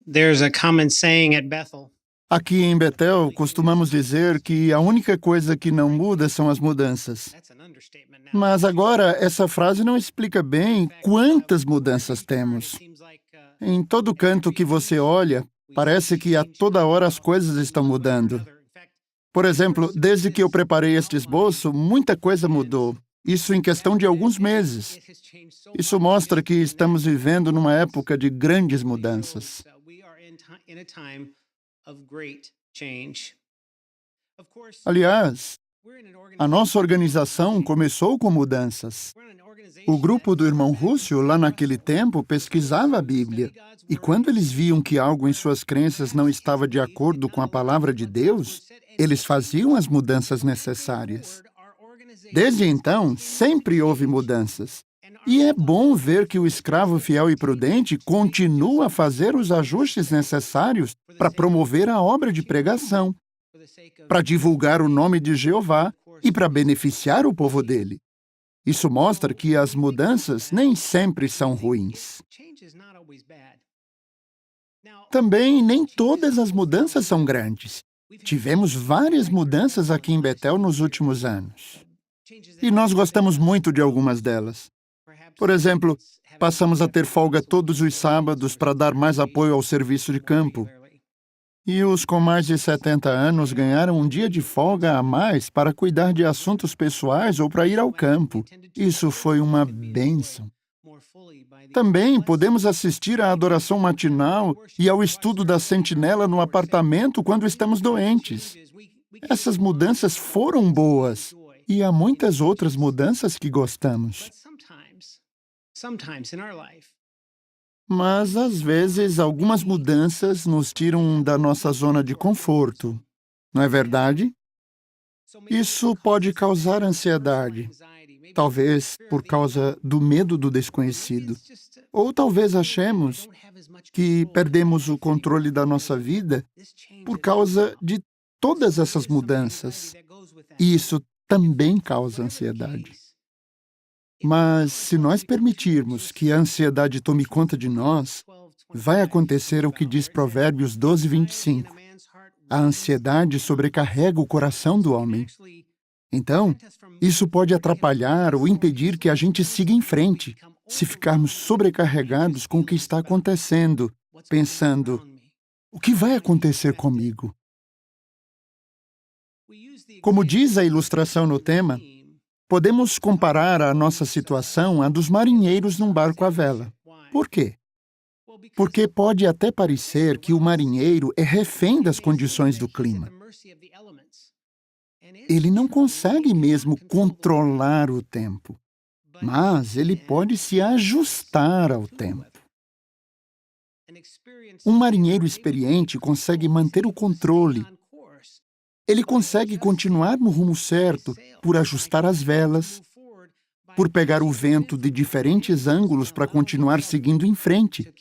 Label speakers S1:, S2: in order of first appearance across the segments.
S1: There's a common saying at Bethel.
S2: Aqui em Betel, costumamos dizer que a única coisa que não muda são as mudanças.
S1: That's an understatement now.
S2: Mas agora, essa frase não explica bem quantas mudanças temos. Em todo canto que você olha, parece que a toda hora as coisas estão mudando. Por exemplo, desde que eu preparei este esboço, muita coisa mudou. Isso em questão de alguns meses. Isso mostra que estamos vivendo numa época de grandes mudanças. Aliás, a nossa organização começou com mudanças. O grupo do irmão Rússio, lá naquele tempo, pesquisava a Bíblia. E quando eles viam que algo em suas crenças não estava de acordo com a palavra de Deus, eles faziam as mudanças necessárias. Desde então, sempre houve mudanças. E é bom ver que o escravo fiel e prudente continua a fazer os ajustes necessários para promover a obra de pregação, para divulgar o nome de Jeová e para beneficiar o povo dele. Isso mostra que as mudanças nem sempre são ruins. Também nem todas as mudanças são grandes. Tivemos várias mudanças aqui em Betel nos últimos anos. E nós gostamos muito de algumas delas. Por exemplo, passamos a ter folga todos os sábados para dar mais apoio ao serviço de campo. E os com mais de 70 anos ganharam um dia de folga a mais para cuidar de assuntos pessoais ou para ir ao campo. Isso foi uma bênção. Também podemos assistir à adoração matinal e ao estudo da sentinela no apartamento quando estamos doentes. Essas mudanças foram boas. E há muitas outras mudanças que gostamos. Mas, às vezes, algumas mudanças nos tiram da nossa zona de conforto. Não é verdade? Isso pode causar ansiedade. Talvez por causa do medo do desconhecido. Ou talvez achemos que perdemos o controle da nossa vida por causa de todas essas mudanças. E isso também causa ansiedade. Mas, se nós permitirmos que a ansiedade tome conta de nós, vai acontecer o que diz Provérbios 12, 25. A ansiedade sobrecarrega o coração do homem. Então, isso pode atrapalhar ou impedir que a gente siga em frente, se ficarmos sobrecarregados com o que está acontecendo, pensando, o que vai acontecer comigo? Como diz a ilustração no tema, podemos comparar a nossa situação à dos marinheiros num barco à vela. Por quê? Porque pode até parecer que o marinheiro é refém das condições do clima. Ele não consegue mesmo controlar o tempo, mas ele pode se ajustar ao tempo. Um marinheiro experiente consegue manter o controle. Ele consegue continuar no rumo certo por ajustar as velas, por pegar o vento de diferentes ângulos para continuar seguindo em frente.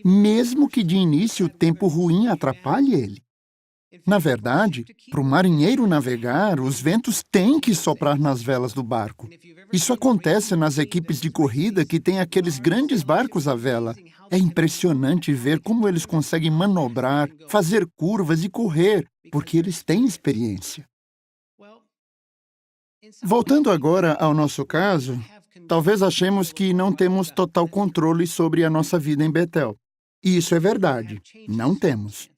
S2: Mesmo que de início o tempo ruim atrapalhe ele. Na verdade, para o marinheiro navegar, os ventos têm que soprar nas velas do barco. Isso acontece nas equipes de corrida que têm aqueles grandes barcos à vela. É impressionante ver como eles conseguem manobrar, fazer curvas e correr, porque eles têm experiência. Voltando agora ao nosso caso, talvez achemos que não temos total controle sobre a nossa vida em Betel. E isso é verdade, não temos.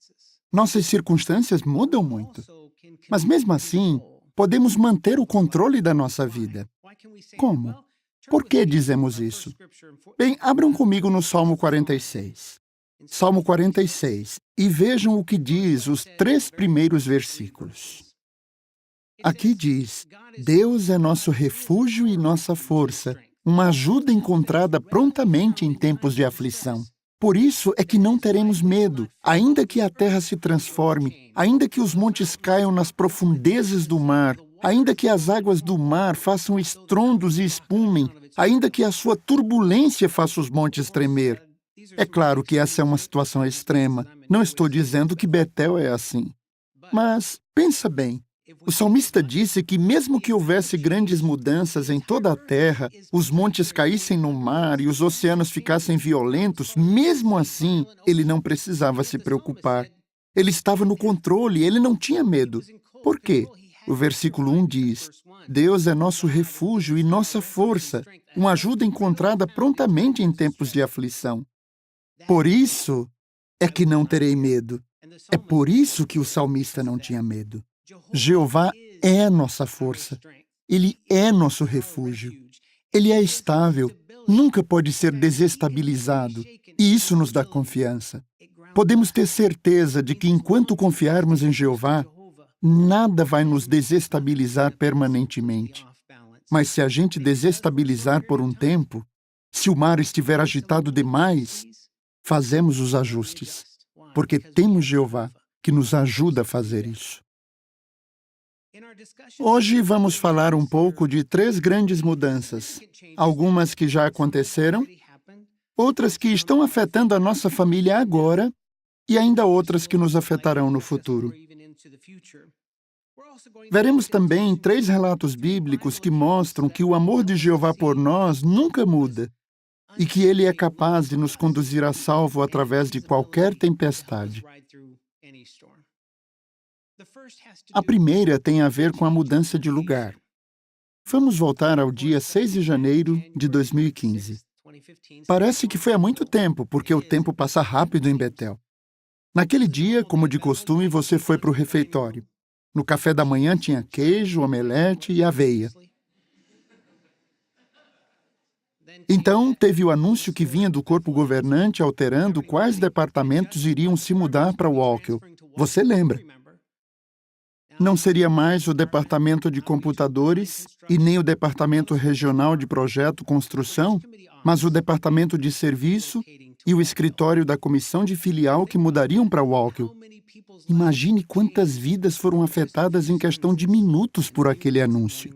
S2: Nossas circunstâncias mudam muito. Mas mesmo assim, podemos manter o controle da nossa vida. Como? Por que dizemos isso? Bem, abram comigo no Salmo 46. Salmo 46. E vejam o que diz os 3 primeiros versículos. Aqui diz, Deus é nosso refúgio e nossa força, uma ajuda encontrada prontamente em tempos de aflição. Por isso é que não teremos medo, ainda que a terra se transforme, ainda que os montes caiam nas profundezas do mar, ainda que as águas do mar façam estrondos e espumem, ainda que a sua turbulência faça os montes tremer. É claro que essa é uma situação extrema. Não estou dizendo que Betel é assim. Mas, pensa bem, O salmista disse que mesmo que houvesse grandes mudanças em toda a terra, os montes caíssem no mar e os oceanos ficassem violentos, mesmo assim, ele não precisava se preocupar. Ele estava no controle, ele não tinha medo. Por quê? O versículo 1 diz: Deus é nosso refúgio e nossa força, uma ajuda encontrada prontamente em tempos de aflição. Por isso é que não terei medo. É por isso que o salmista não tinha medo. Jeová é nossa força. Ele é nosso refúgio. Ele é estável, nunca pode ser desestabilizado, e isso nos dá confiança. Podemos ter certeza de que enquanto confiarmos em Jeová, nada vai nos desestabilizar permanentemente. Mas se a gente desestabilizar por um tempo, se o mar estiver agitado demais, fazemos os ajustes, porque temos Jeová que nos ajuda a fazer isso. Hoje vamos falar um pouco de 3 grandes mudanças, algumas que já aconteceram, outras que estão afetando a nossa família agora e ainda outras que nos afetarão no futuro. Veremos também 3 relatos bíblicos que mostram que o amor de Jeová por nós nunca muda e que Ele é capaz de nos conduzir a salvo através de qualquer tempestade. A primeira tem a ver com a mudança de lugar. Vamos voltar ao dia 6 de janeiro de 2015. Parece que foi há muito tempo, porque o tempo passa rápido em Betel. Naquele dia, como de costume, você foi para o refeitório. No café da manhã tinha queijo, omelete e aveia. Então, teve o anúncio que vinha do corpo governante alterando quais departamentos iriam se mudar para Walkill. Você lembra? Não seria mais o Departamento de Computadores e nem o Departamento Regional de Projeto Construção, mas o Departamento de Serviço e o escritório da Comissão de Filial que mudariam para Walkill. Imagine quantas vidas foram afetadas em questão de minutos por aquele anúncio.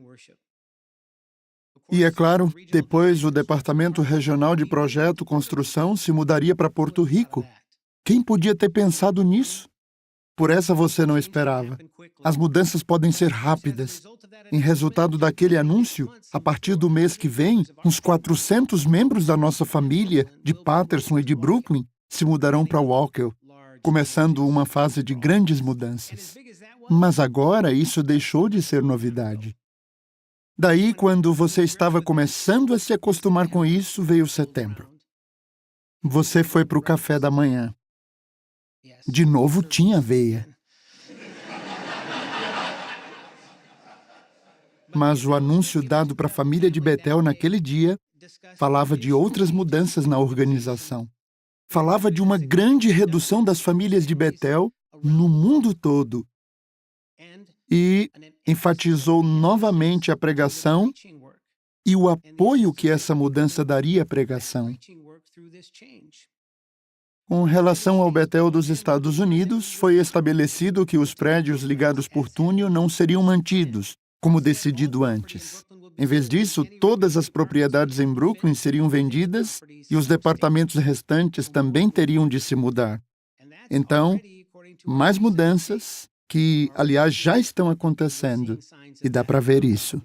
S2: E, é claro, depois o Departamento Regional de Projeto Construção se mudaria para Porto Rico. Quem podia ter pensado nisso? Por essa você não esperava. As mudanças podem ser rápidas. Em resultado daquele anúncio, a partir do mês que vem, uns 400 membros da nossa família, de Patterson e de Brooklyn, se mudarão para Walkill, começando uma fase de grandes mudanças. Mas agora isso deixou de ser novidade. Daí, quando você estava começando a se acostumar com isso, veio setembro. Você foi para o café da manhã. De novo tinha aveia. Mas o anúncio dado para a família de Betel naquele dia falava de outras mudanças na organização. Falava de uma grande redução das famílias de Betel no mundo todo. E enfatizou novamente a pregação e o apoio que essa mudança daria à pregação. Com relação ao Betel dos Estados Unidos, foi estabelecido que os prédios ligados por túnel não seriam mantidos, como decidido antes. Em vez disso, todas as propriedades em Brooklyn seriam vendidas e os departamentos restantes também teriam de se mudar. Então, mais mudanças que, aliás, já estão acontecendo, e dá para ver isso.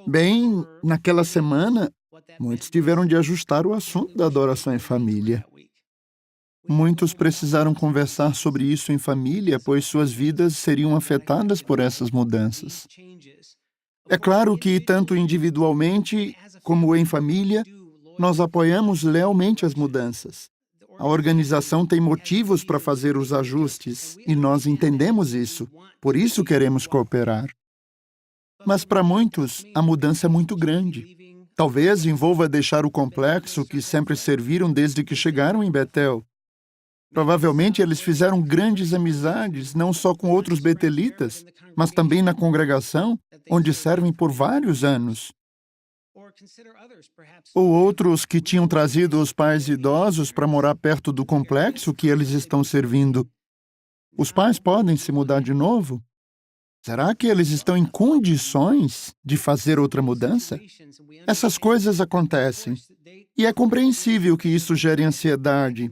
S2: Bem, naquela semana, muitos tiveram de ajustar o assunto da adoração em família. Muitos precisaram conversar sobre isso em família, pois suas vidas seriam afetadas por essas mudanças. É claro que, tanto individualmente como em família, nós apoiamos lealmente as mudanças. A organização tem motivos para fazer os ajustes, e nós entendemos isso, por isso queremos cooperar. Mas para muitos, a mudança é muito grande. Talvez envolva deixar o complexo que sempre serviram desde que chegaram em Betel. Provavelmente eles fizeram grandes amizades, não só com outros betelitas, mas também na congregação, onde servem por vários anos. Ou outros que tinham trazido os pais idosos para morar perto do complexo que eles estão servindo. Os pais podem se mudar de novo? Será que eles estão em condições de fazer outra mudança? Essas coisas acontecem. E é compreensível que isso gere ansiedade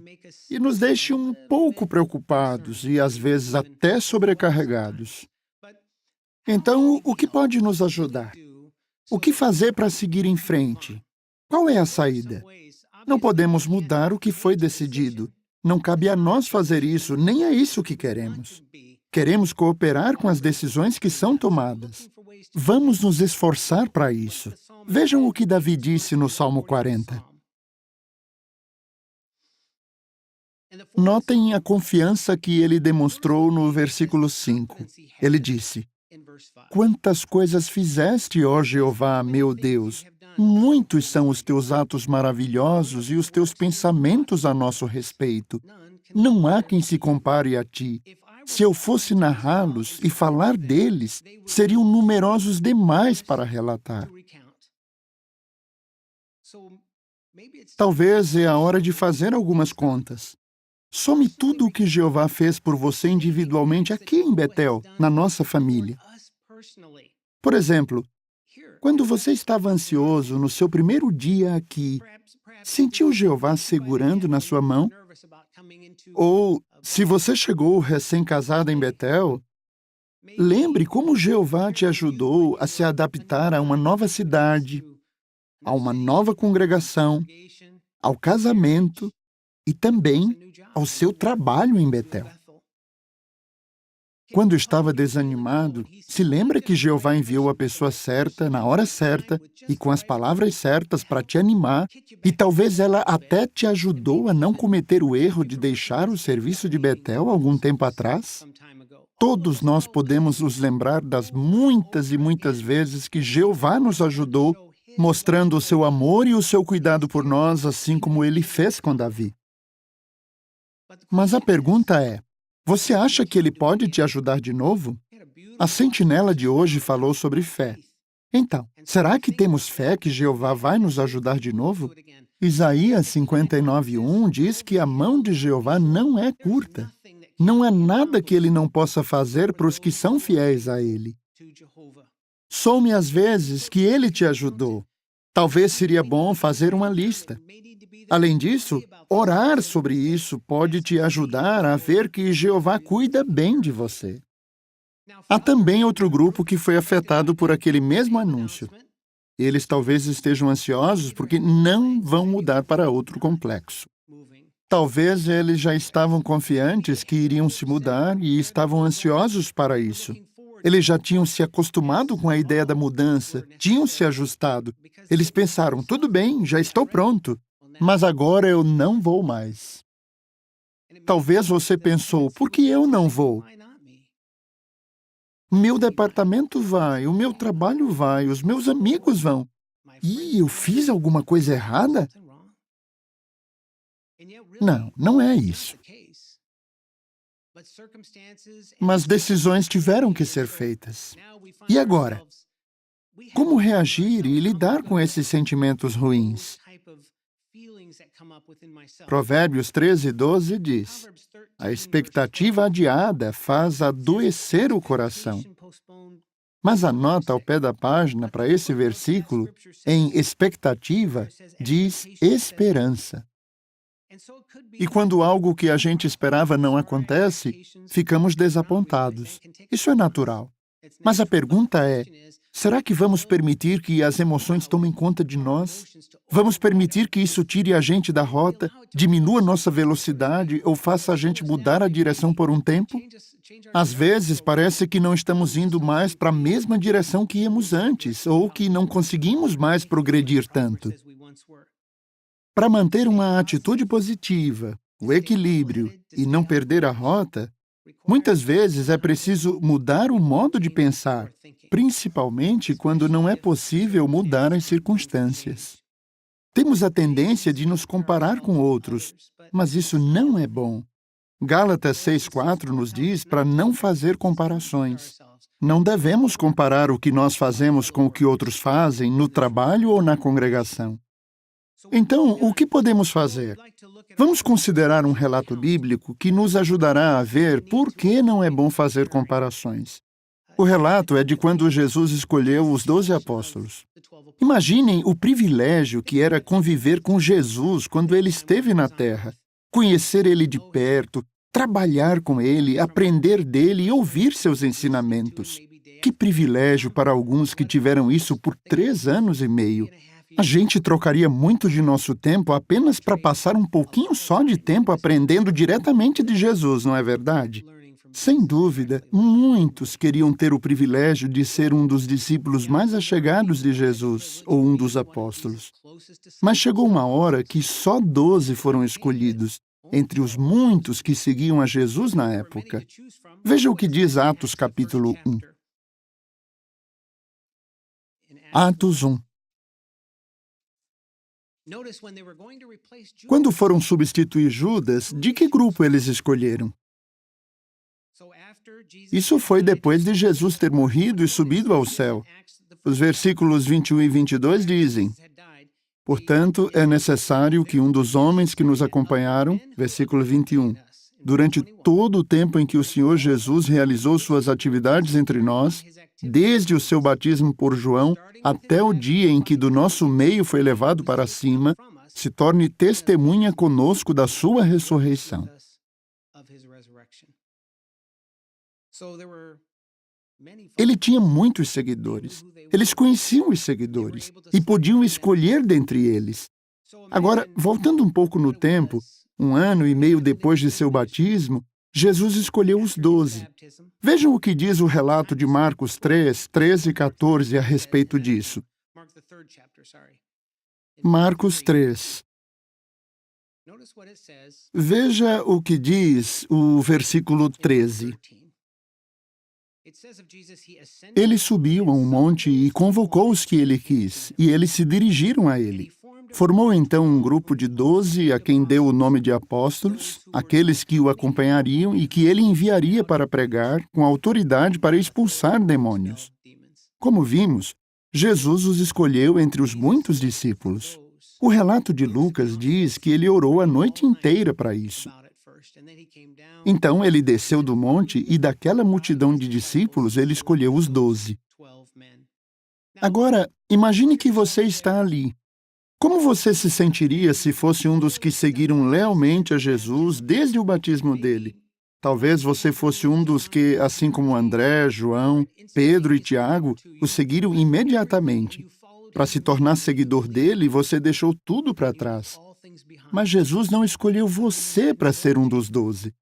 S2: e nos deixe um pouco preocupados e, às vezes, até sobrecarregados. Então, o que pode nos ajudar? O que fazer para seguir em frente? Qual é a saída? Não podemos mudar o que foi decidido. Não cabe a nós fazer isso, nem é isso que queremos. Queremos cooperar com as decisões que são tomadas. Vamos nos esforçar para isso. Vejam o que Davi disse no Salmo 40. Notem a confiança que ele demonstrou no versículo 5. Ele disse: Quantas coisas fizeste, ó Jeová, meu Deus! Muitos são os teus atos maravilhosos e os teus pensamentos a nosso respeito. Não há quem se compare a ti. Se eu fosse narrá-los e falar deles, seriam numerosos demais para relatar. Talvez é a hora de fazer algumas contas. Some tudo o que Jeová fez por você individualmente aqui em Betel, na nossa família. Por exemplo, quando você estava ansioso no seu primeiro dia aqui, sentiu Jeová segurando na sua mão? Ou, se você chegou recém-casado em Betel, lembre como Jeová te ajudou a se adaptar a uma nova cidade, a uma nova congregação, ao casamento e também ao seu trabalho em Betel. Quando estava desanimado, se lembra que Jeová enviou a pessoa certa, na hora certa e com as palavras certas para te animar, e talvez ela até te ajudou a não cometer o erro de deixar o serviço de Betel algum tempo atrás? Todos nós podemos nos lembrar das muitas e muitas vezes que Jeová nos ajudou, mostrando o seu amor e o seu cuidado por nós, assim como ele fez com Davi. Mas a pergunta é: você acha que ele pode te ajudar de novo? A sentinela de hoje falou sobre fé. Então, será que temos fé que Jeová vai nos ajudar de novo? Isaías 59:1 diz que a mão de Jeová não é curta. Não há nada que ele não possa fazer para os que são fiéis a ele. Some as vezes que ele te ajudou. Talvez seria bom fazer uma lista. Além disso, orar sobre isso pode te ajudar a ver que Jeová cuida bem de você. Há também outro grupo que foi afetado por aquele mesmo anúncio. Eles talvez estejam ansiosos porque não vão mudar para outro complexo. Talvez eles já estavam confiantes que iriam se mudar e estavam ansiosos para isso. Eles já tinham se acostumado com a ideia da mudança, tinham se ajustado. Eles pensaram: tudo bem, já estou pronto. Mas agora eu não vou mais. Talvez você pensou: por que eu não vou? Meu departamento vai, o meu trabalho vai, os meus amigos vão. E eu fiz alguma coisa errada? Não, não é isso. Mas decisões tiveram que ser feitas. E agora? Como reagir e lidar com esses sentimentos ruins? Provérbios 13:12 diz: a expectativa adiada faz adoecer o coração. Mas a nota ao pé da página para esse versículo, em expectativa, diz esperança. E quando algo que a gente esperava não acontece, ficamos desapontados. Isso é natural. Mas a pergunta é: será que vamos permitir que as emoções tomem conta de nós? Vamos permitir que isso tire a gente da rota, diminua nossa velocidade ou faça a gente mudar a direção por um tempo? Às vezes, parece que não estamos indo mais para a mesma direção que íamos antes, ou que não conseguimos mais progredir tanto. Para manter uma atitude positiva, o equilíbrio e não perder a rota, muitas vezes é preciso mudar o modo de pensar, principalmente quando não é possível mudar as circunstâncias. Temos a tendência de nos comparar com outros, mas isso não é bom. Gálatas 6:4 nos diz para não fazer comparações. Não devemos comparar o que nós fazemos com o que outros fazem no trabalho ou na congregação. Então, o que podemos fazer? Vamos considerar um relato bíblico que nos ajudará a ver por que não é bom fazer comparações. O relato é de quando Jesus escolheu os 12 apóstolos. Imaginem o privilégio que era conviver com Jesus quando ele esteve na Terra, conhecer ele de perto, trabalhar com ele, aprender dele e ouvir seus ensinamentos. Que privilégio para alguns que tiveram isso por 3 anos e meio. A gente trocaria muito de nosso tempo apenas para passar um pouquinho só de tempo aprendendo diretamente de Jesus, não é verdade? Sem dúvida, muitos queriam ter o privilégio de ser um dos discípulos mais achegados de Jesus, ou um dos apóstolos. Mas chegou uma hora que só 12 foram escolhidos, entre os muitos que seguiam a Jesus na época. Veja o que diz Atos capítulo 1. Atos 1. Quando foram substituir Judas, de que grupo eles escolheram? Isso foi depois de Jesus ter morrido e subido ao céu. Os versículos 21 e 22 dizem: portanto, é necessário que um dos homens que nos acompanharam, versículo 21, durante todo o tempo em que o Senhor Jesus realizou suas atividades entre nós, desde o seu batismo por João até o dia em que do nosso meio foi levado para cima, se torne testemunha conosco da sua ressurreição. Ele tinha muitos seguidores. Eles conheciam os seguidores e podiam escolher dentre eles. Agora, voltando um pouco no tempo, 1 ano e meio depois de seu batismo, Jesus escolheu os 12. Vejam o que diz o relato de Marcos 3, 13 e 14 a respeito disso. Marcos 3. Veja o que diz o versículo 13. Ele subiu a um monte e convocou os que ele quis, e eles se dirigiram a ele. Formou então um grupo de 12, a quem deu o nome de apóstolos, aqueles que o acompanhariam e que ele enviaria para pregar, com autoridade para expulsar demônios. Como vimos, Jesus os escolheu entre os muitos discípulos. O relato de Lucas diz que ele orou a noite inteira para isso. Então ele desceu do monte e daquela multidão de discípulos ele escolheu os 12. Agora, imagine que você está ali. Como você se sentiria se fosse um dos que seguiram lealmente a Jesus desde o batismo dele? Talvez você fosse um dos que, assim como André, João, Pedro e Tiago, o seguiram imediatamente. Para se tornar seguidor dele, você deixou tudo para trás. Mas Jesus não escolheu você para ser um dos 12.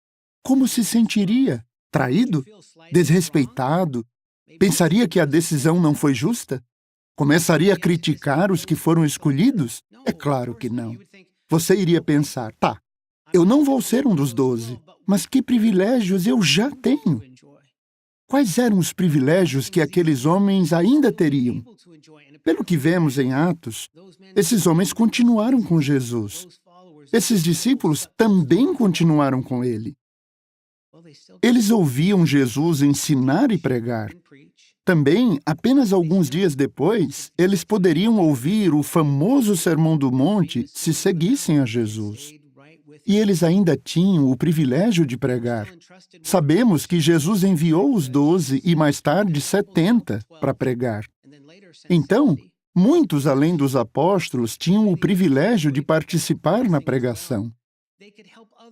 S2: Como se sentiria? Traído? Desrespeitado? Pensaria que a decisão não foi justa? Começaria a criticar os que foram escolhidos? É claro que não. Você iria pensar, tá, eu não vou ser um dos 12, mas que privilégios eu já tenho? Quais eram os privilégios que aqueles homens ainda teriam? Pelo que vemos em Atos, esses homens continuaram com Jesus. Esses discípulos também continuaram com ele. Eles ouviam Jesus ensinar e pregar. Também, apenas alguns dias depois, eles poderiam ouvir o famoso Sermão do Monte se seguissem a Jesus. E eles ainda tinham o privilégio de pregar. Sabemos que Jesus enviou os 12 e mais tarde 70 para pregar. Então, muitos além dos apóstolos tinham o privilégio de participar na pregação.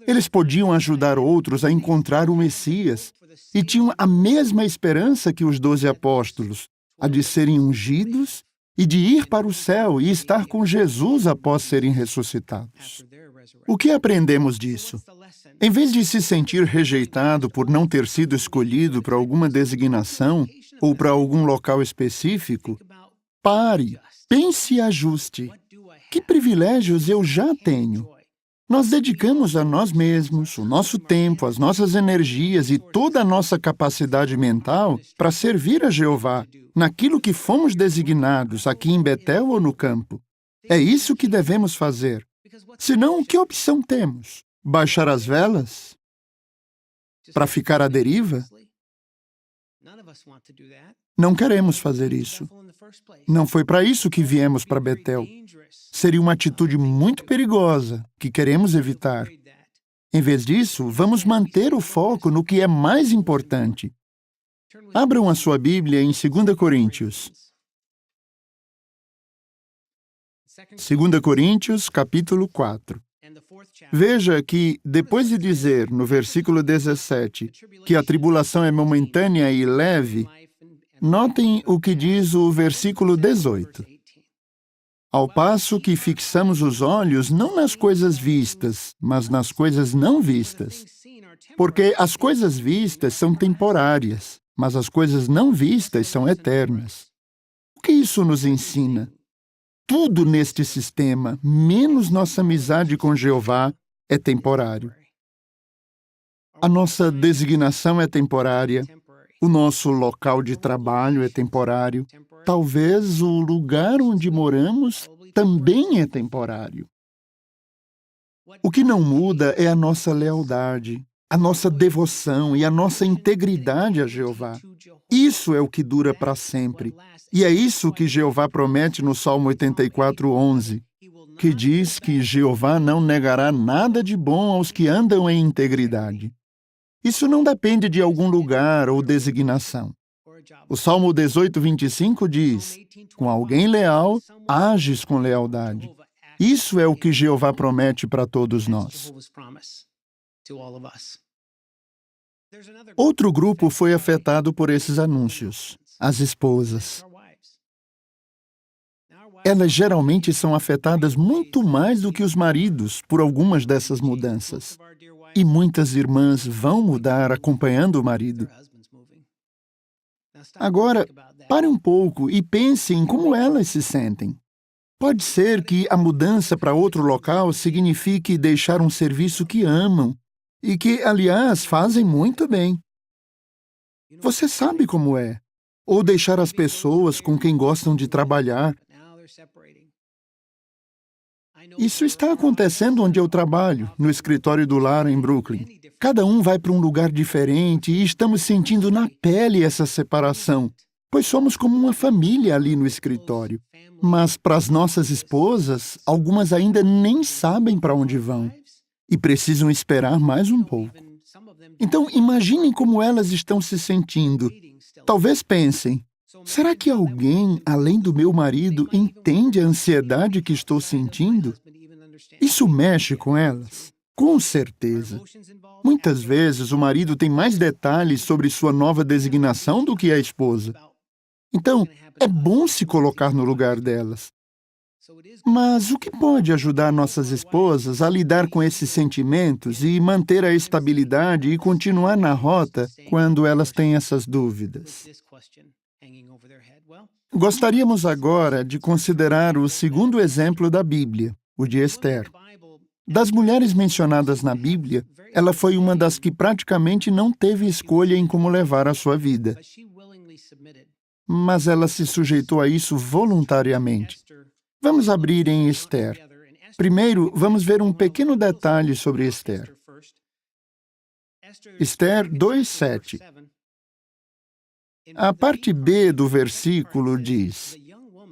S2: Eles podiam ajudar outros a encontrar o Messias e tinham a mesma esperança que os 12 apóstolos, a de serem ungidos e de ir para o céu e estar com Jesus após serem ressuscitados. O que aprendemos disso? Em vez de se sentir rejeitado por não ter sido escolhido para alguma designação ou para algum local específico, pare, pense e ajuste. Que privilégios eu já tenho? Nós dedicamos a nós mesmos, o nosso tempo, as nossas energias e toda a nossa capacidade mental para servir a Jeová, naquilo que fomos designados, aqui em Betel ou no campo. É isso que devemos fazer. Senão, que opção temos? Baixar as velas? Para ficar à deriva? Não queremos fazer isso. Não foi para isso que viemos para Betel. Seria uma atitude muito perigosa, que queremos evitar. Em vez disso, vamos manter o foco no que é mais importante. Abram a sua Bíblia em 2 Coríntios. 2 Coríntios, capítulo 4. Veja que, depois de dizer, no versículo 17, que a tribulação é momentânea e leve, Notem o que diz o versículo 18. Ao passo que fixamos os olhos não nas coisas vistas, mas nas coisas não vistas. Porque as coisas vistas são temporárias, mas as coisas não vistas são eternas. O que isso nos ensina? Tudo neste sistema, menos nossa amizade com Jeová, é temporário. A nossa designação é temporária, o nosso local de trabalho é temporário, talvez o lugar onde moramos também é temporário. O que não muda é a nossa lealdade, a nossa devoção e a nossa integridade a Jeová. Isso é o que dura para sempre. E é isso que Jeová promete no Salmo 84:11, que diz que Jeová não negará nada de bom aos que andam em integridade. Isso não depende de algum lugar ou designação. O Salmo 18:25 diz: com alguém leal, ages com lealdade. Isso é o que Jeová promete para todos nós. Outro grupo foi afetado por esses anúncios: as esposas. Elas geralmente são afetadas muito mais do que os maridos por algumas dessas mudanças. E muitas irmãs vão mudar acompanhando o marido. Agora, pare um pouco e pense em como elas se sentem. Pode ser que a mudança para outro local signifique deixar um serviço que amam e que, aliás, fazem muito bem. Você sabe como é. Ou deixar as pessoas com quem gostam de trabalhar. Isso está acontecendo onde eu trabalho, no escritório do lar em Brooklyn. Cada um vai para um lugar diferente e estamos sentindo na pele essa separação, pois somos como uma família ali no escritório. Mas para as nossas esposas, algumas ainda nem sabem para onde vão e precisam esperar mais um pouco. Então, imaginem como elas estão se sentindo. Talvez pensem: será que alguém, além do meu marido, entende a ansiedade que estou sentindo? Isso mexe com elas? Com certeza. Muitas vezes, o marido tem mais detalhes sobre sua nova designação do que a esposa. Então, é bom se colocar no lugar delas. Mas o que pode ajudar nossas esposas a lidar com esses sentimentos e manter a estabilidade e continuar na rota quando elas têm essas dúvidas? Gostaríamos agora de considerar o segundo exemplo da Bíblia, o de Ester. Das mulheres mencionadas na Bíblia, ela foi uma das que praticamente não teve escolha em como levar a sua vida. Mas ela se sujeitou a isso voluntariamente. Vamos abrir em Ester. Primeiro, vamos ver um pequeno detalhe sobre Ester. Ester 2:7. A parte B do versículo diz: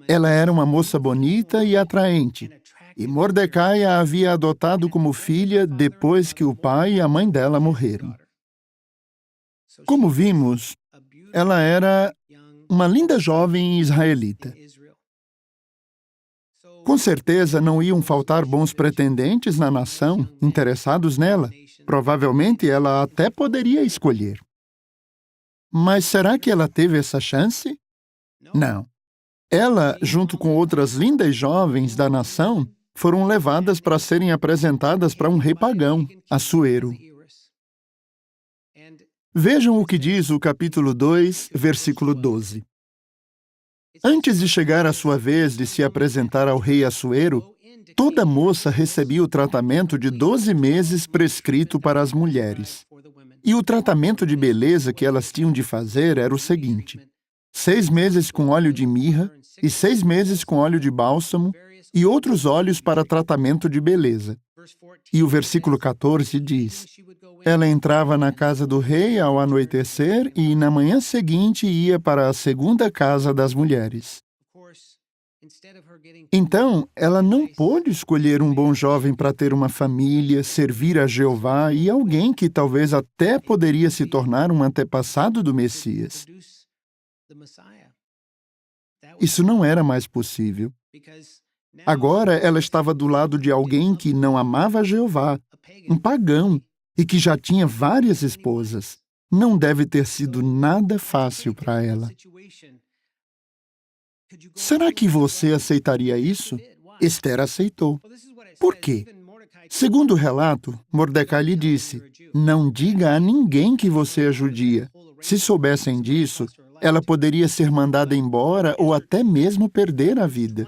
S2: ela era uma moça bonita e atraente, e Mordecai a havia adotado como filha depois que o pai e a mãe dela morreram. Como vimos, ela era uma linda jovem israelita. Com certeza não iam faltar bons pretendentes na nação, interessados nela. Provavelmente ela até poderia escolher. Mas será que ela teve essa chance? Não. Ela, junto com outras lindas jovens da nação, foram levadas para serem apresentadas para um rei pagão, Assuero. Vejam o que diz o capítulo 2, versículo 12. Antes de chegar a sua vez de se apresentar ao rei Assuero, toda moça recebia o tratamento de 12 meses prescrito para as mulheres. E o tratamento de beleza que elas tinham de fazer era o seguinte: 6 meses com óleo de mirra e 6 meses com óleo de bálsamo e outros óleos para tratamento de beleza. E o versículo 14 diz: ela entrava na casa do rei ao anoitecer e na manhã seguinte ia para a segunda casa das mulheres. Então, ela não pôde escolher um bom jovem para ter uma família, servir a Jeová e alguém que talvez até poderia se tornar um antepassado do Messias. Isso não era mais possível. Agora ela estava do lado de alguém que não amava a Jeová, um pagão, e que já tinha várias esposas. Não deve ter sido nada fácil para ela. Será que você aceitaria isso? Esther aceitou. Por quê? Segundo o relato, Mordecai lhe disse: não diga a ninguém que você é judia. Se soubessem disso, ela poderia ser mandada embora ou até mesmo perder a vida.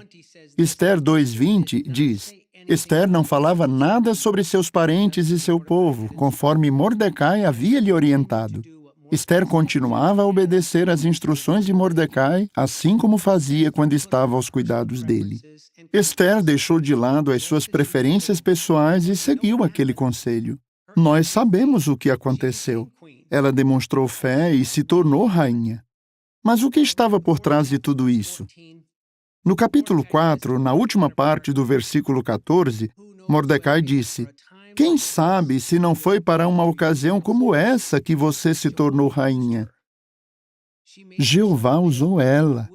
S2: Esther 2:20 diz: Esther não falava nada sobre seus parentes e seu povo, conforme Mordecai havia lhe orientado. Esther continuava a obedecer às instruções de Mordecai, assim como fazia quando estava aos cuidados dele. Esther deixou de lado as suas preferências pessoais e seguiu aquele conselho. Nós sabemos o que aconteceu. Ela demonstrou fé e se tornou rainha. Mas o que estava por trás de tudo isso? No capítulo 4, na última parte do versículo 14, Mordecai disse: quem sabe se não foi para uma ocasião como essa que você se tornou rainha? Jeová usou ela.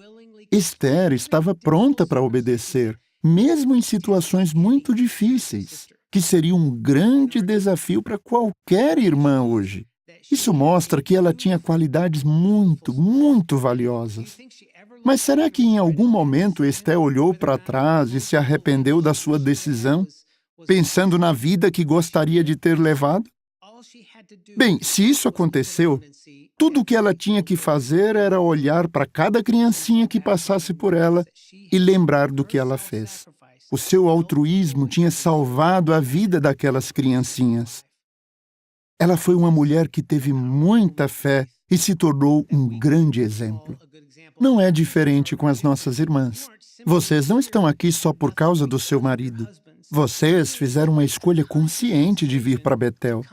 S2: Esther estava pronta para obedecer, mesmo em situações muito difíceis, que seria um grande desafio para qualquer irmã hoje. Isso mostra que ela tinha qualidades muito valiosas. Mas será que em algum momento Esther olhou para trás e se arrependeu da sua decisão, pensando na vida que gostaria de ter levado? Bem, se isso aconteceu, tudo o que ela tinha que fazer era olhar para cada criancinha que passasse por ela e lembrar do que ela fez. O seu altruísmo tinha salvado a vida daquelas criancinhas. Ela foi uma mulher que teve muita fé e se tornou um grande exemplo. Não é diferente com as nossas irmãs. Vocês não estão aqui só por causa do seu marido. Vocês fizeram uma escolha consciente de vir para Betel.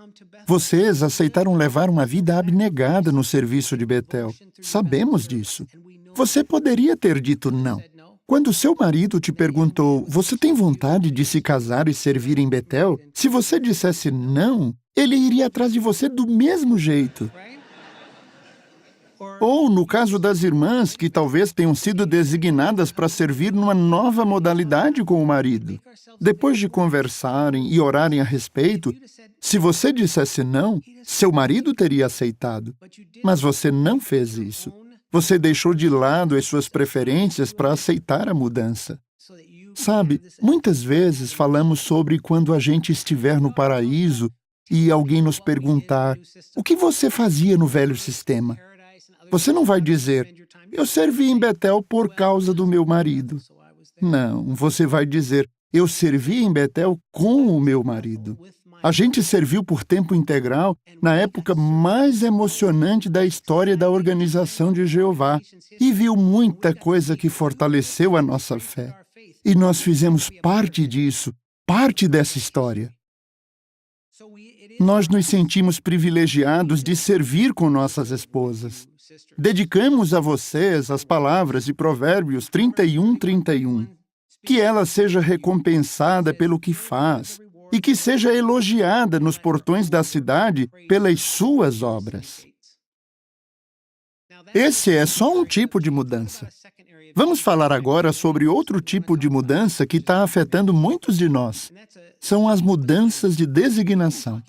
S2: Vocês aceitaram levar uma vida abnegada no serviço de Betel. Sabemos disso. Você poderia ter dito não. Quando seu marido te perguntou, você tem vontade de se casar e servir em Betel? Se você dissesse não, ele iria atrás de você do mesmo jeito. Ou, no caso das irmãs, que talvez tenham sido designadas para servir numa nova modalidade com o marido. Depois de conversarem e orarem a respeito, se você dissesse não, seu marido teria aceitado. Mas você não fez isso. Você deixou de lado as suas preferências para aceitar a mudança. Sabe, muitas vezes falamos sobre quando a gente estiver no paraíso e alguém nos perguntar: o que você fazia no velho sistema? Você não vai dizer: eu servi em Betel por causa do meu marido. Não, você vai dizer: eu servi em Betel com o meu marido. A gente serviu por tempo integral na época mais emocionante da história da Organização de Jeová e viu muita coisa que fortaleceu a nossa fé. E nós fizemos parte disso, parte dessa história. Nós nos sentimos privilegiados de servir com nossas esposas. Dedicamos a vocês as palavras de Provérbios 31:31. Que ela seja recompensada pelo que faz e que seja elogiada nos portões da cidade pelas suas obras. Esse é só um tipo de mudança. Vamos falar agora sobre outro tipo de mudança que está afetando muitos de nós. São as mudanças de designação.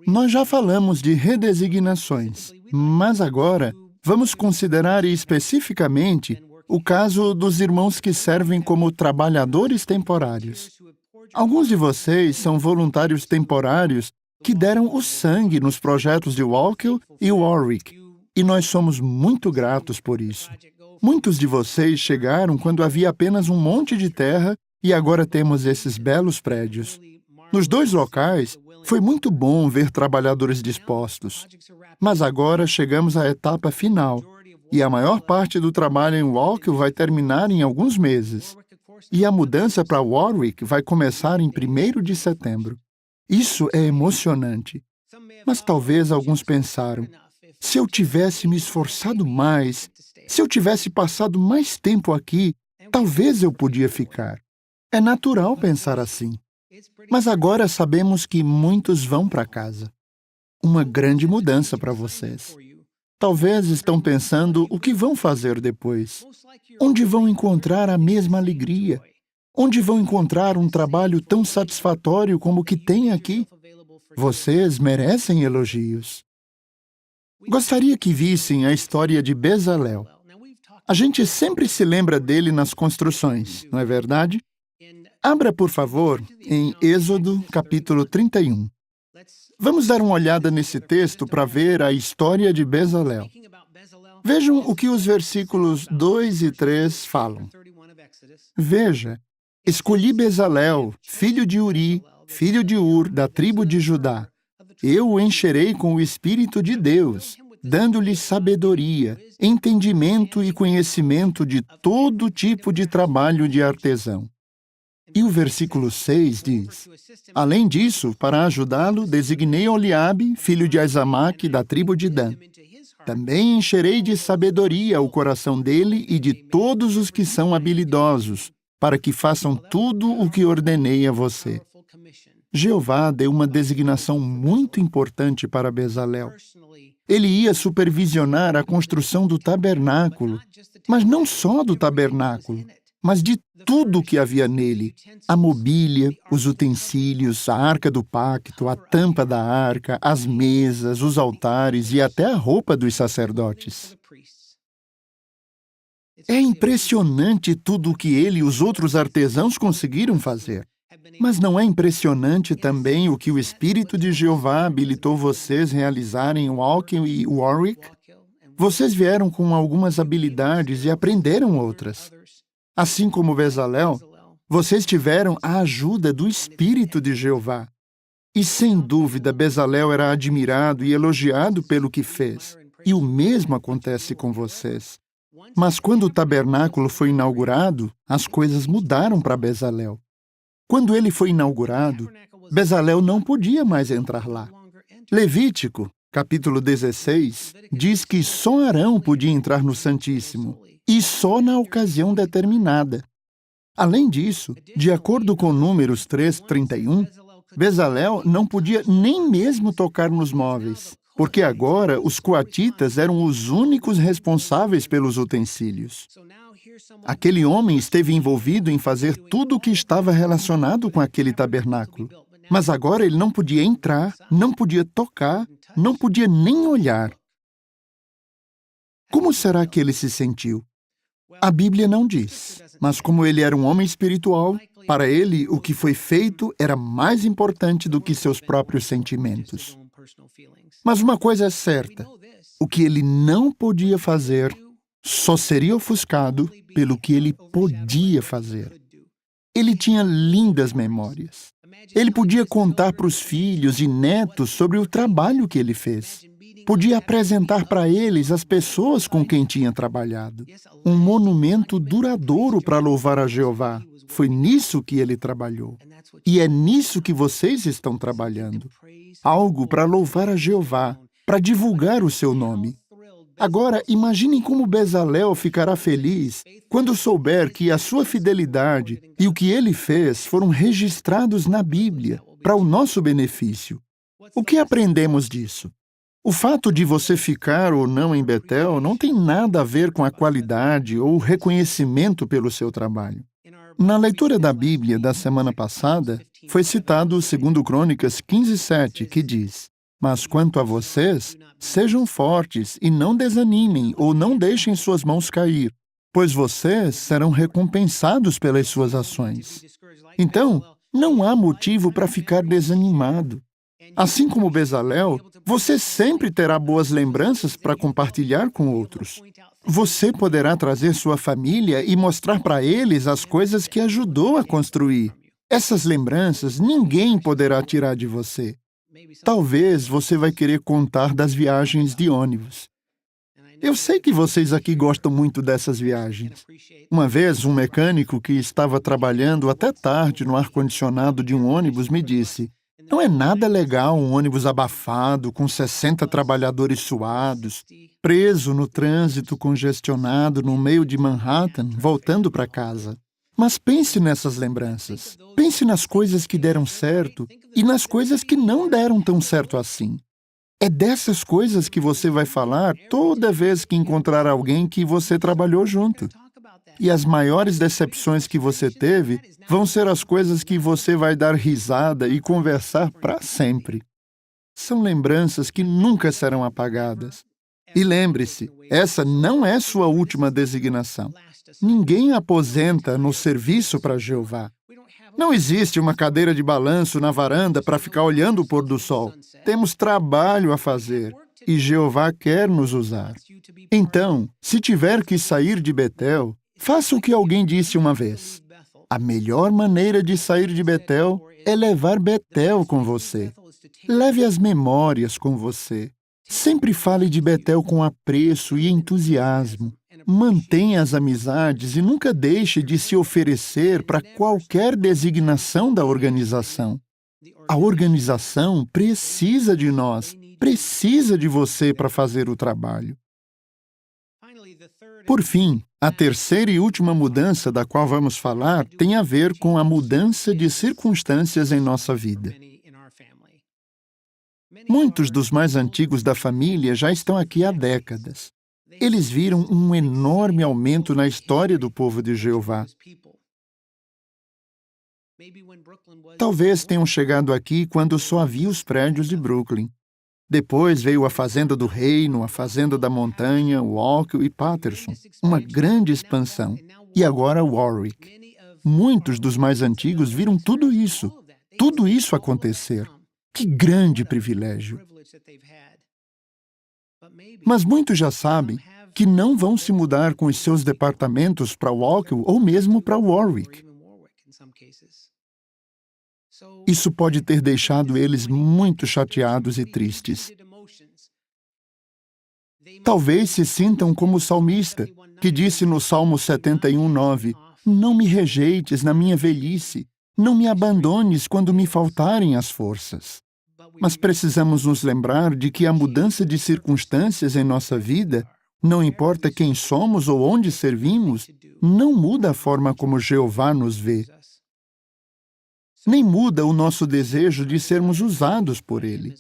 S2: Nós já falamos de redesignações, mas agora vamos considerar especificamente o caso dos irmãos que servem como trabalhadores temporários. Alguns de vocês são voluntários temporários que deram o sangue nos projetos de Walker e Warwick, e nós somos muito gratos por isso. Muitos de vocês chegaram quando havia apenas um monte de terra e agora temos esses belos prédios. Nos dois locais, foi muito bom ver trabalhadores dispostos. Mas agora chegamos à etapa final, e a maior parte do trabalho em Walker vai terminar em alguns meses. E a mudança para Warwick vai começar em 1º de setembro. Isso é emocionante. Mas talvez alguns pensaram: se eu tivesse me esforçado mais, se eu tivesse passado mais tempo aqui, talvez eu podia ficar. É natural pensar assim. Mas agora sabemos que muitos vão para casa. Uma grande mudança para vocês. Talvez estão pensando o que vão fazer depois. Onde vão encontrar a mesma alegria? Onde vão encontrar um trabalho tão satisfatório como o que têm aqui? Vocês merecem elogios. Gostaria que vissem a história de Bezalel. A gente sempre se lembra dele nas construções, não é verdade? Abra, por favor, em Êxodo, capítulo 31. Vamos dar uma olhada nesse texto para ver a história de Bezalel. Vejam o que os versículos 2 e 3 falam. Veja, escolhi Bezalel, filho de Uri, filho de Ur, da tribo de Judá. Eu o encherei com o Espírito de Deus, dando-lhe sabedoria, entendimento e conhecimento de todo tipo de trabalho de artesão. E o versículo 6 diz, além disso, para ajudá-lo, designei Oliabe, filho de Aizamaque, da tribo de Dan. Também encherei de sabedoria o coração dele e de todos os que são habilidosos, para que façam tudo o que ordenei a você. Jeová deu uma designação muito importante para Bezalel. Ele ia supervisionar a construção do tabernáculo, mas não só do tabernáculo, mas de tudo o que havia nele, a mobília, os utensílios, a arca do pacto, a tampa da arca, as mesas, os altares e até a roupa dos sacerdotes. É impressionante tudo o que ele e os outros artesãos conseguiram fazer. Mas não é impressionante também o que o Espírito de Jeová habilitou vocês realizarem em Walking e Warwick? Vocês vieram com algumas habilidades e aprenderam outras. Assim como Bezalel, vocês tiveram a ajuda do Espírito de Jeová. E sem dúvida, Bezalel era admirado e elogiado pelo que fez. E o mesmo acontece com vocês. Mas quando o tabernáculo foi inaugurado, as coisas mudaram para Bezalel. Quando ele foi inaugurado, Bezalel não podia mais entrar lá. Levítico, capítulo 16, diz que só Arão podia entrar no Santíssimo, e só na ocasião determinada. Além disso, de acordo com Números 3:31, Bezalel não podia nem mesmo tocar nos móveis, porque agora os coatitas eram os únicos responsáveis pelos utensílios. Aquele homem esteve envolvido em fazer tudo o que estava relacionado com aquele tabernáculo, mas agora ele não podia entrar, não podia tocar, não podia nem olhar. Como será que ele se sentiu? A Bíblia não diz, mas como ele era um homem espiritual, para ele o que foi feito era mais importante do que seus próprios sentimentos. Mas uma coisa é certa, o que ele não podia fazer só seria ofuscado pelo que ele podia fazer. Ele tinha lindas memórias. Ele podia contar para os filhos e netos sobre o trabalho que ele fez. Podia apresentar para eles as pessoas com quem tinha trabalhado. Um monumento duradouro para louvar a Jeová. Foi nisso que ele trabalhou. E é nisso que vocês estão trabalhando. Algo para louvar a Jeová, para divulgar o seu nome. Agora, imaginem como Bezalel ficará feliz quando souber que a sua fidelidade e o que ele fez foram registrados na Bíblia, para o nosso benefício. O que aprendemos disso? O fato de você ficar ou não em Betel não tem nada a ver com a qualidade ou o reconhecimento pelo seu trabalho. Na leitura da Bíblia da semana passada, foi citado o 2 Crônicas 15:7, que diz: mas quanto a vocês, sejam fortes e não desanimem ou não deixem suas mãos cair, pois vocês serão recompensados pelas suas ações. Então, não há motivo para ficar desanimado. Assim como Bezalel, você sempre terá boas lembranças para compartilhar com outros. Você poderá trazer sua família e mostrar para eles as coisas que ajudou a construir. Essas lembranças ninguém poderá tirar de você. Talvez você vai querer contar das viagens de ônibus. Eu sei que vocês aqui gostam muito dessas viagens. Uma vez, um mecânico que estava trabalhando até tarde no ar-condicionado de um ônibus me disse: não é nada legal um ônibus abafado, com 60 trabalhadores suados, preso no trânsito congestionado no meio de Manhattan, voltando para casa. Mas pense nessas lembranças. Pense nas coisas que deram certo e nas coisas que não deram tão certo assim. É dessas coisas que você vai falar toda vez que encontrar alguém que você trabalhou junto. E as maiores decepções que você teve vão ser as coisas que você vai dar risada e conversar para sempre. São lembranças que nunca serão apagadas. E lembre-se, essa não é sua última designação. Ninguém aposenta no serviço para Jeová. Não existe uma cadeira de balanço na varanda para ficar olhando o pôr do sol. Temos trabalho a fazer e Jeová quer nos usar. Então, se tiver que sair de Betel, faça o que alguém disse uma vez. A melhor maneira de sair de Betel é levar Betel com você. Leve as memórias com você. Sempre fale de Betel com apreço e entusiasmo. Mantenha as amizades e nunca deixe de se oferecer para qualquer designação da organização. A organização precisa de nós, precisa de você para fazer o trabalho. Por fim, a terceira e última mudança da qual vamos falar tem a ver com a mudança de circunstâncias em nossa vida. Muitos dos mais antigos da família já estão aqui há décadas. Eles viram um enorme aumento na história do povo de Jeová. Talvez tenham chegado aqui quando só havia os prédios de Brooklyn. Depois veio a Fazenda do Reino, a Fazenda da Montanha, Walker e Patterson, uma grande expansão. E agora Warwick. Muitos dos mais antigos viram tudo isso acontecer. Que grande privilégio! Mas muitos já sabem que não vão se mudar com os seus departamentos para Walker ou mesmo para Warwick. Isso pode ter deixado eles muito chateados e tristes. Talvez se sintam como o salmista, que disse no Salmo 71:9, "Não me rejeites na minha velhice, não me abandones quando me faltarem as forças." Mas precisamos nos lembrar de que a mudança de circunstâncias em nossa vida, não importa quem somos ou onde servimos, não muda a forma como Jeová nos vê. Nem muda o nosso desejo de sermos usados por Ele.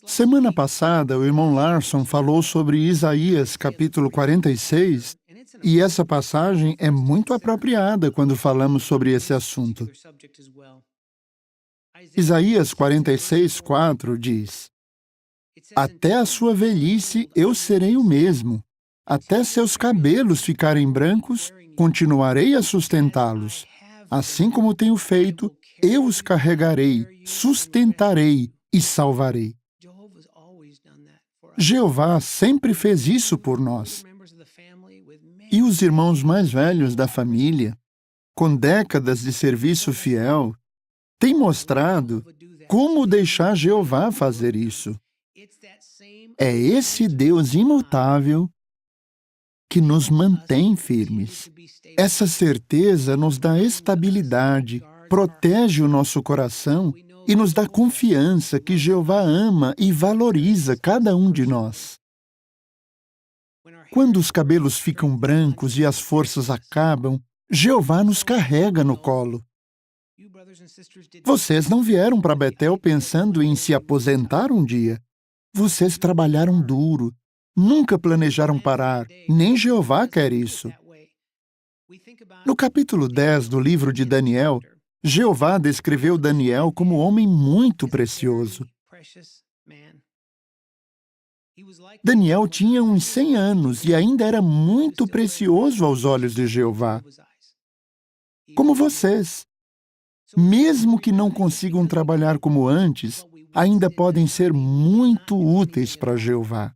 S2: Semana passada, o irmão Larson falou sobre Isaías, capítulo 46, e essa passagem é muito apropriada quando falamos sobre esse assunto. Isaías 46:4 diz: "Até a sua velhice eu serei o mesmo. Até seus cabelos ficarem brancos, continuarei a sustentá-los. Assim como tenho feito, eu os carregarei, sustentarei e salvarei." Jeová sempre fez isso por nós. E os irmãos mais velhos da família, com décadas de serviço fiel, têm mostrado como deixar Jeová fazer isso. É esse Deus imutável que nos mantém firmes. Essa certeza nos dá estabilidade, protege o nosso coração e nos dá confiança que Jeová ama e valoriza cada um de nós. Quando os cabelos ficam brancos e as forças acabam, Jeová nos carrega no colo. Vocês não vieram para Betel pensando em se aposentar um dia. Vocês trabalharam duro, nunca planejaram parar, nem Jeová quer isso. No capítulo 10 do livro de Daniel, Jeová descreveu Daniel como um homem muito precioso. Daniel tinha uns 100 anos e ainda era muito precioso aos olhos de Jeová. Como vocês. Mesmo que não consigam trabalhar como antes, ainda podem ser muito úteis para Jeová.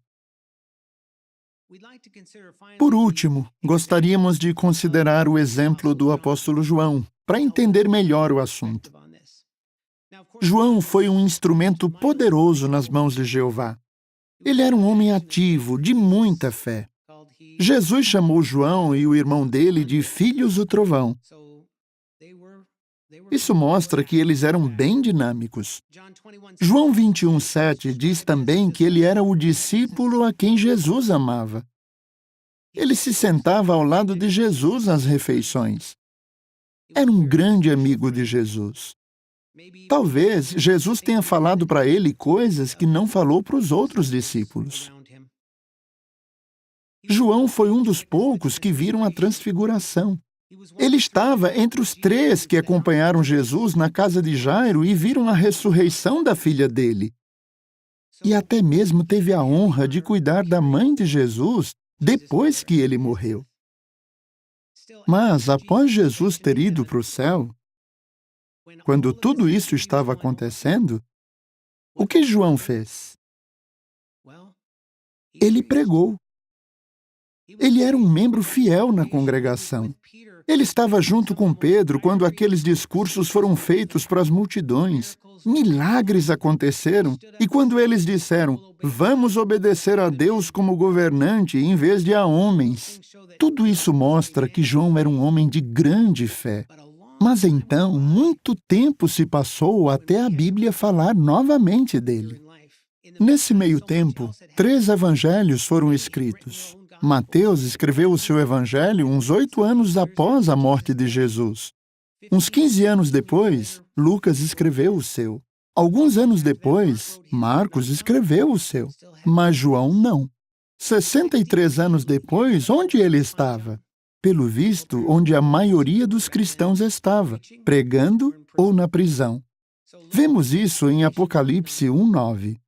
S2: Por último, gostaríamos de considerar o exemplo do apóstolo João, para entender melhor o assunto. João foi um instrumento poderoso nas mãos de Jeová. Ele era um homem ativo, de muita fé. Jesus chamou João e o irmão dele de filhos do trovão. Isso mostra que eles eram bem dinâmicos. João 21:7 diz também que ele era o discípulo a quem Jesus amava. Ele se sentava ao lado de Jesus nas refeições. Era um grande amigo de Jesus. Talvez Jesus tenha falado para ele coisas que não falou para os outros discípulos. João foi um dos poucos que viram a transfiguração. Ele estava entre os 3 que acompanharam Jesus na casa de Jairo e viram a ressurreição da filha dele. e até mesmo teve a honra de cuidar da mãe de Jesus depois que ele morreu. Mas, após Jesus ter ido para o céu, quando tudo isso estava acontecendo, o que João fez? Ele pregou. Ele era um membro fiel na congregação. Ele estava junto com Pedro quando aqueles discursos foram feitos para as multidões. Milagres aconteceram, e quando eles disseram, vamos obedecer a Deus como governante em vez de a homens, tudo isso mostra que João era um homem de grande fé. Mas então, muito tempo se passou até a Bíblia falar novamente dele. Nesse meio tempo, 3 evangelhos foram escritos. Mateus escreveu o seu evangelho uns 8 anos após a morte de Jesus. Uns 15 anos depois, Lucas escreveu o seu. Alguns anos depois, Marcos escreveu o seu. Mas João não. 63 anos depois, onde ele estava? Pelo visto, onde a maioria dos cristãos estava, pregando ou na prisão. Vemos isso em Apocalipse 1:9.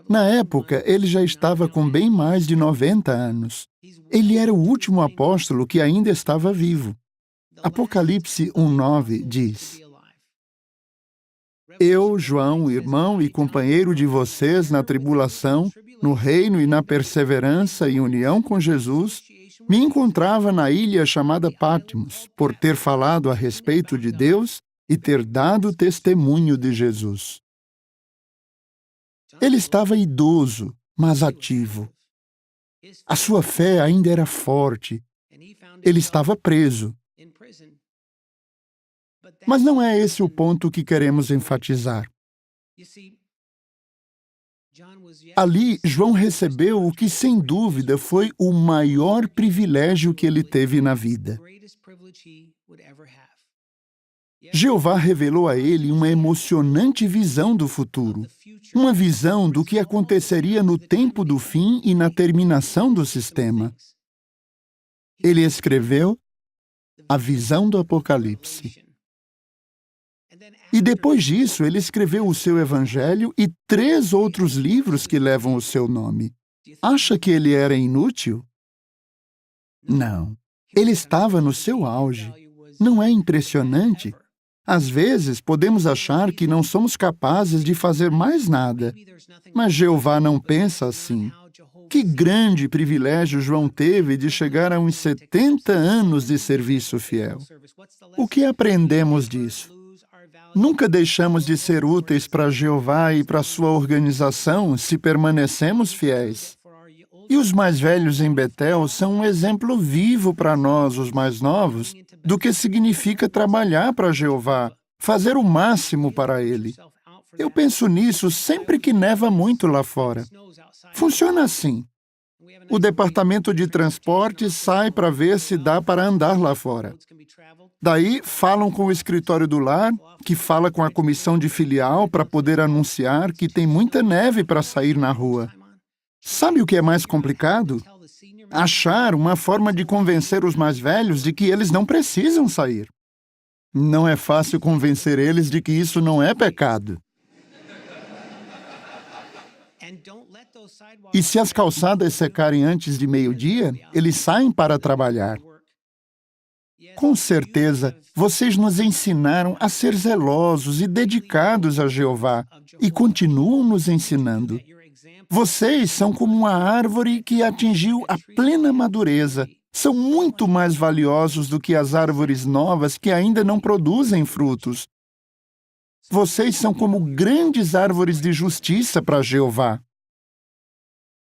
S2: Na época, ele já estava com bem mais de 90 anos. Ele era o último apóstolo que ainda estava vivo. Apocalipse 1:9 diz: Eu, João, irmão e companheiro de vocês na tribulação, no reino e na perseverança e união com Jesus, me encontrava na ilha chamada Patmos, por ter falado a respeito de Deus e ter dado testemunho de Jesus. Ele estava idoso, mas ativo. A sua fé ainda era forte. Ele estava preso. Mas não é esse o ponto que queremos enfatizar. Ali, João recebeu o que, sem dúvida, foi o maior privilégio que ele teve na vida. Jeová revelou a ele uma emocionante visão do futuro, uma visão do que aconteceria no tempo do fim e na terminação do sistema. Ele escreveu a visão do Apocalipse. E depois disso, ele escreveu o seu Evangelho e 3 outros livros que levam o seu nome. Acha que ele era inútil? Não. Ele estava no seu auge. Não é impressionante? Às vezes, podemos achar que não somos capazes de fazer mais nada. Mas Jeová não pensa assim. Que grande privilégio João teve de chegar a uns 70 anos de serviço fiel. O que aprendemos disso? Nunca deixamos de ser úteis para Jeová e para sua organização se permanecemos fiéis. E os mais velhos em Betel são um exemplo vivo para nós, os mais novos, do que significa trabalhar para Jeová, fazer o máximo para Ele. Eu penso nisso sempre que neva muito lá fora. Funciona assim. O departamento de transporte sai para ver se dá para andar lá fora. Daí, falam com o escritório do lar, que fala com a comissão de filial para poder anunciar que tem muita neve para sair na rua. Sabe o que é mais complicado? Achar uma forma de convencer os mais velhos de que eles não precisam sair. Não é fácil convencer eles de que isso não é pecado. E se as calçadas secarem antes de meio-dia, eles saem para trabalhar. Com certeza, vocês nos ensinaram a ser zelosos e dedicados a Jeová e continuam nos ensinando. Vocês são como uma árvore que atingiu a plena madureza. São muito mais valiosos do que as árvores novas que ainda não produzem frutos. Vocês são como grandes árvores de justiça para Jeová.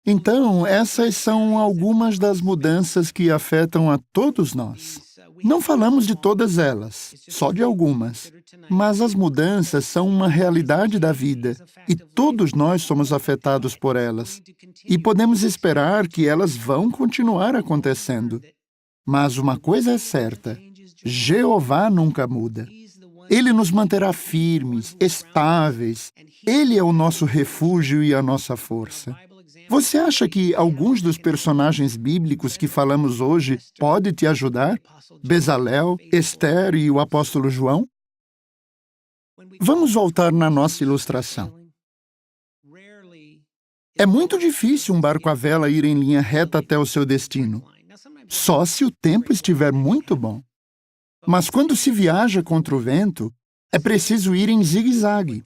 S2: Então, essas são algumas das mudanças que afetam a todos nós. Não falamos de todas elas, só de algumas. Mas as mudanças são uma realidade da vida, e todos nós somos afetados por elas. E podemos esperar que elas vão continuar acontecendo. Mas uma coisa é certa, Jeová nunca muda. Ele nos manterá firmes, estáveis. Ele é o nosso refúgio e a nossa força. Você acha que alguns dos personagens bíblicos que falamos hoje podem te ajudar? Bezalel, Esther e o apóstolo João? Vamos voltar na nossa ilustração. É muito difícil um barco à vela ir em linha reta até o seu destino, só se o tempo estiver muito bom. Mas quando se viaja contra o vento, é preciso ir em zigue-zague.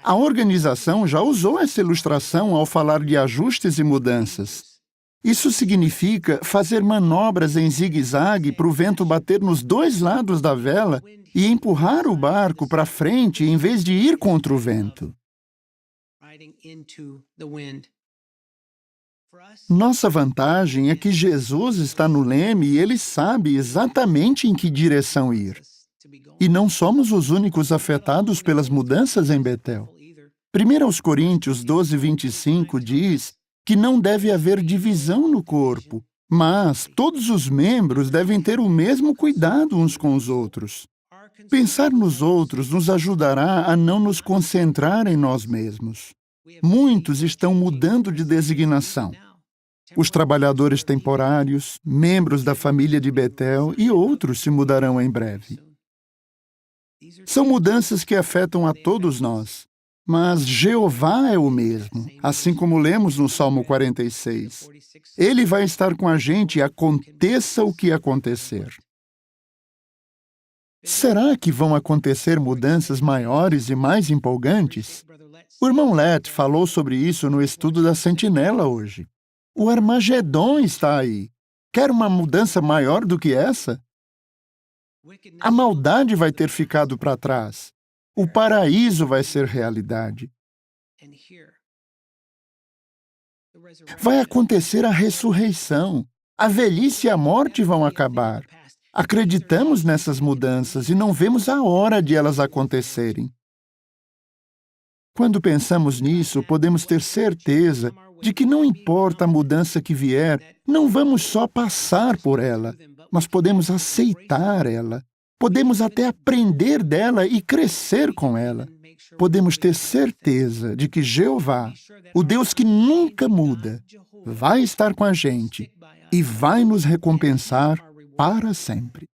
S2: A organização já usou essa ilustração ao falar de ajustes e mudanças. Isso significa fazer manobras em zigue-zague para o vento bater nos dois lados da vela e empurrar o barco para frente em vez de ir contra o vento. Nossa vantagem é que Jesus está no leme e ele sabe exatamente em que direção ir. E não somos os únicos afetados pelas mudanças em Betel. 1 Coríntios 12:25 diz que não deve haver divisão no corpo, mas todos os membros devem ter o mesmo cuidado uns com os outros. Pensar nos outros nos ajudará a não nos concentrar em nós mesmos. Muitos estão mudando de designação. Os trabalhadores temporários, membros da família de Betel e outros se mudarão em breve. São mudanças que afetam a todos nós, mas Jeová é o mesmo, assim como lemos no Salmo 46. Ele vai estar com a gente, aconteça o que acontecer. Será que vão acontecer mudanças maiores e mais empolgantes? O irmão Let falou sobre isso no estudo da Sentinela hoje. O Armagedon está aí. Quer uma mudança maior do que essa? A maldade vai ter ficado para trás. O paraíso vai ser realidade. Vai acontecer a ressurreição. A velhice e a morte vão acabar. Acreditamos nessas mudanças e não vemos a hora de elas acontecerem. Quando pensamos nisso, podemos ter certeza de que não importa a mudança que vier, não vamos só passar por ela, mas podemos aceitar ela. Podemos até aprender dela e crescer com ela. Podemos ter certeza de que Jeová, o Deus que nunca muda, vai estar com a gente e vai nos recompensar para sempre.